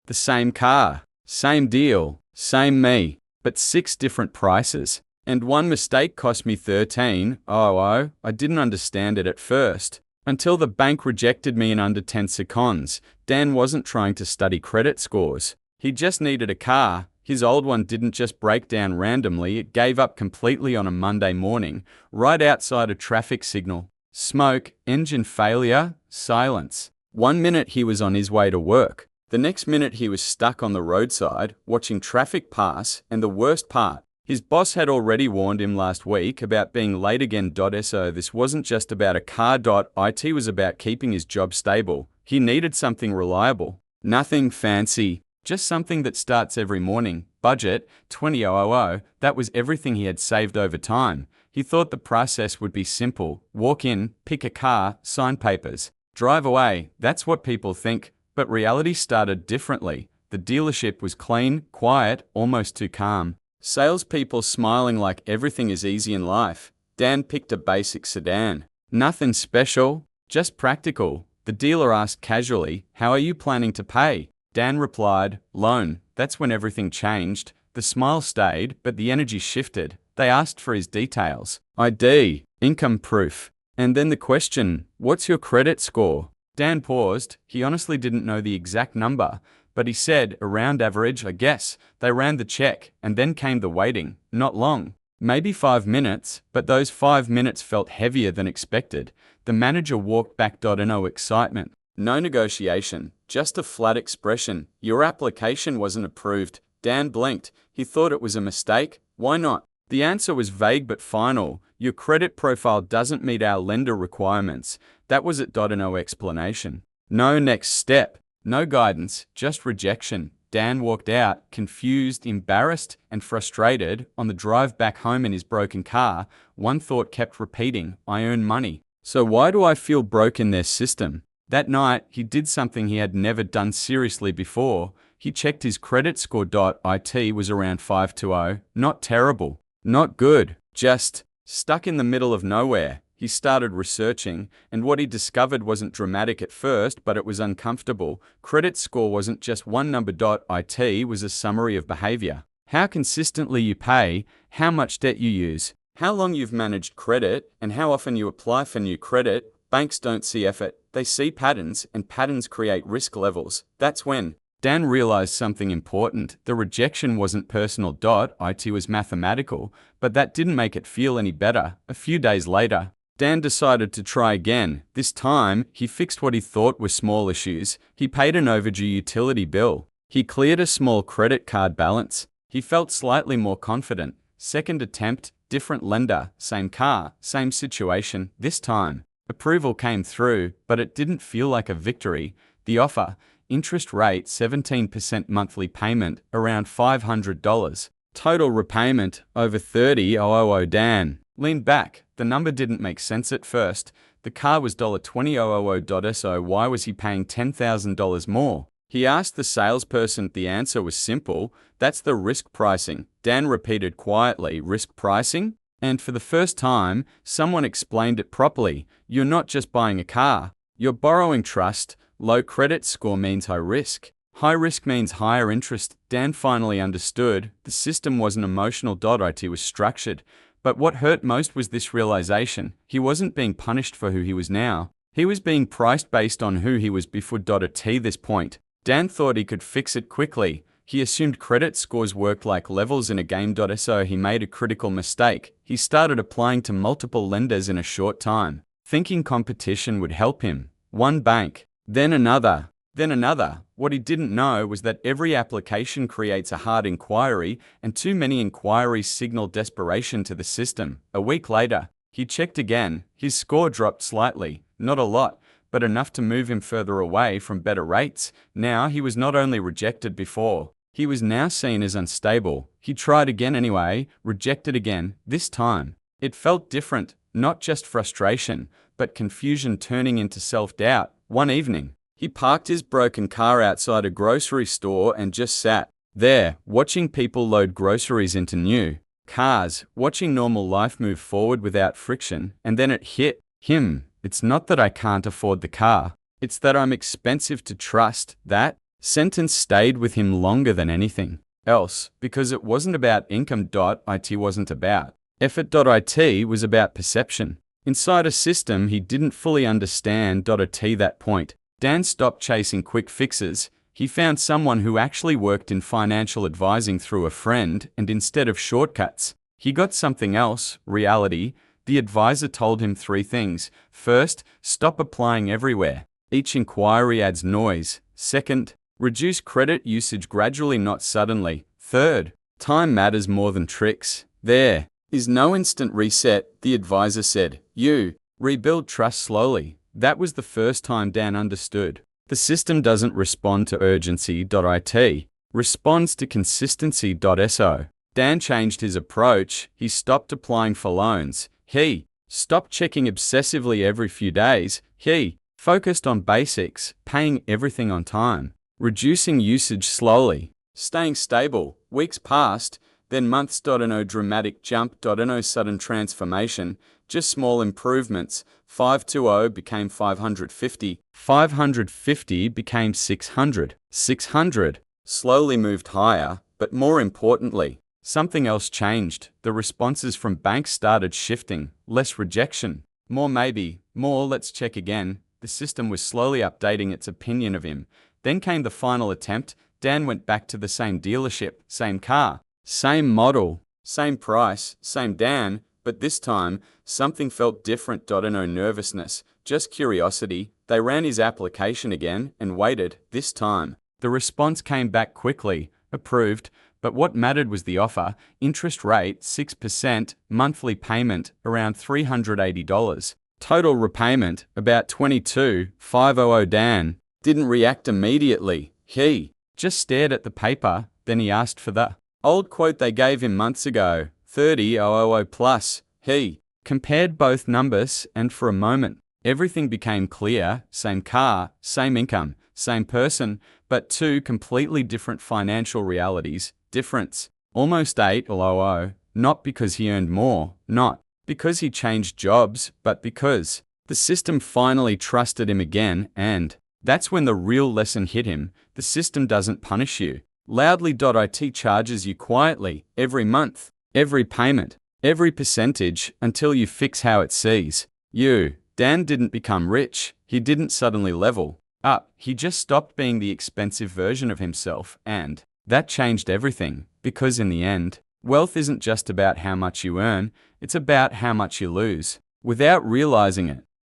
The same car, same deal, same me, but 6 different prices. And one mistake cost me 13,000. I didn't understand it at first. Until the bank rejected me in under 10 seconds. Dan wasn't trying to study credit scores. He just needed a car. His old one didn't just break down randomly, it gave up completely on a Monday morning, right outside a traffic signal. Smoke, engine failure, silence. 1 minute he was on his way to work. The next minute he was stuck on the roadside, watching traffic pass, and the worst part, his boss had already warned him last week about being late again. So this wasn't just about a car. It was about keeping his job stable. He needed something reliable. Nothing fancy, just something that starts every morning. Budget, 20,000. That was everything he had saved over time. He thought the process would be simple. Walk in, pick a car, sign papers, drive away. That's what people think. But reality started differently. The dealership was clean, quiet, almost too calm. Salespeople smiling like everything is easy in life. Dan picked a basic sedan. Nothing special, just practical. The dealer asked casually, "How are you planning to pay?" Dan replied, "Loan." That's when everything changed. The smile stayed, but the energy shifted. They asked for his details. ID, income proof. And then the question, "What's your credit score?" Dan paused. He honestly didn't know the exact number, but he said, "Around average, I guess." They ran the check, and then came the waiting. Not long. Maybe 5 minutes, but those 5 minutes felt heavier than expected. The manager walked back. No excitement. No negotiation. Just a flat expression. "Your application wasn't approved." Dan blinked. He thought it was a mistake. Why not? The answer was vague but final. "Your credit profile doesn't meet our lender requirements." That was it. No explanation. No next step. No guidance, just rejection. Dan walked out, confused, embarrassed, and frustrated. On the drive back home in his broken car, one thought kept repeating, "I earn money. So why do I feel broke in their system?" That night, he did something he had never done seriously before. He checked his credit score. It was around 520. Not terrible. Not good. Just stuck in the middle of nowhere. He started researching, and what he discovered wasn't dramatic at first, but it was uncomfortable. Credit score wasn't just one number. It was a summary of behavior. How consistently you pay, how much debt you use, how long you've managed credit, and how often you apply for new credit. Banks don't see effort, they see patterns, and patterns create risk levels. That's when Dan realized something important. The rejection wasn't personal. It was mathematical, but that didn't make it feel any better. A few days later, Dan decided to try again. This time, he fixed what he thought were small issues. He paid an overdue utility bill. He cleared a small credit card balance. He felt slightly more confident. Second attempt, different lender, same car, same situation. This time, approval came through, but it didn't feel like a victory. The offer, interest rate 17% monthly payment, around $500. Total repayment, over 30,000. Dan leaned back. The number didn't make sense at first. The car was $20,000. So why was he paying $10,000 more? He asked the salesperson. The answer was simple. That's the risk pricing. Dan repeated quietly, "Risk pricing?" And for the first time, someone explained it properly. You're not just buying a car. You're borrowing trust. Low credit score means high risk. High risk means higher interest. Dan finally understood. The system wasn't emotional. It was structured. But what hurt most was this realization. He wasn't being punished for who he was now. He was being priced based on who he was before. At this point, Dan thought he could fix it quickly. He assumed credit scores worked like levels in a game. So he made a critical mistake. He started applying to multiple lenders in a short time, thinking competition would help him. One bank, then another, then another. What he didn't know was that every application creates a hard inquiry, and too many inquiries signal desperation to the system. A week later, he checked again. His score dropped slightly, not a lot, but enough to move him further away from better rates. Now he was not only rejected before, he was now seen as unstable. He tried again anyway, rejected again. This time, it felt different, not just frustration, but confusion turning into self-doubt. One evening, he parked his broken car outside a grocery store and just sat there, watching people load groceries into new cars, watching normal life move forward without friction, and then it hit him. It's not that I can't afford the car. It's that I'm expensive to trust. That Sentence stayed with him longer than anything else, because it wasn't about income.it wasn't about. Effort.it was about perception. Inside a system he didn't fully understand. At that point, Dan stopped chasing quick fixes. He found someone who actually worked in financial advising through a friend, and instead of shortcuts, he got something else, reality. The advisor told him 3 things. First, stop applying everywhere. Each inquiry adds noise. Second, reduce credit usage gradually, not suddenly. Third, time matters more than tricks. There is no instant reset, the advisor said. You rebuild trust slowly. That was the first time Dan understood. The system doesn't respond to urgency.it, responds to consistency.so. Dan changed his approach. He stopped applying for loans. He stopped checking obsessively every few days. He focused on basics, paying everything on time, reducing usage slowly, staying stable. Weeks passed, then months. No dramatic jump. No sudden transformation, just small improvements. 520 became 550. 550 became 600. 600 slowly moved higher, but more importantly, something else changed. The responses from banks started shifting. Less rejection. More maybe. More let's check again. The system was slowly updating its opinion of him. Then came the final attempt. Dan went back to the same dealership, same car, same model, same price, same Dan, but this time, something felt different. No nervousness, just curiosity. They ran his application again and waited. This time, the response came back quickly, approved, but what mattered was the offer. Interest rate 6%, monthly payment around $380. Total repayment about $22,500. Dan didn't react immediately. He just stared at the paper, then he asked for the old quote they gave him months ago, $30,000 plus. He compared both numbers, and for a moment, everything became clear. Same car, same income, same person, but 2 completely different financial realities. Difference, almost $8,000, not because he earned more, not because he changed jobs, but because the system finally trusted him again. And that's when the real lesson hit him. The system doesn't punish you loudly. It charges you quietly, every month, every payment, every percentage, until you fix how it sees you. Dan didn't become rich. He didn't suddenly level up. He just stopped being the expensive version of himself, and that changed everything, because in the end, wealth isn't just about how much you earn, it's about how much you lose without realizing it.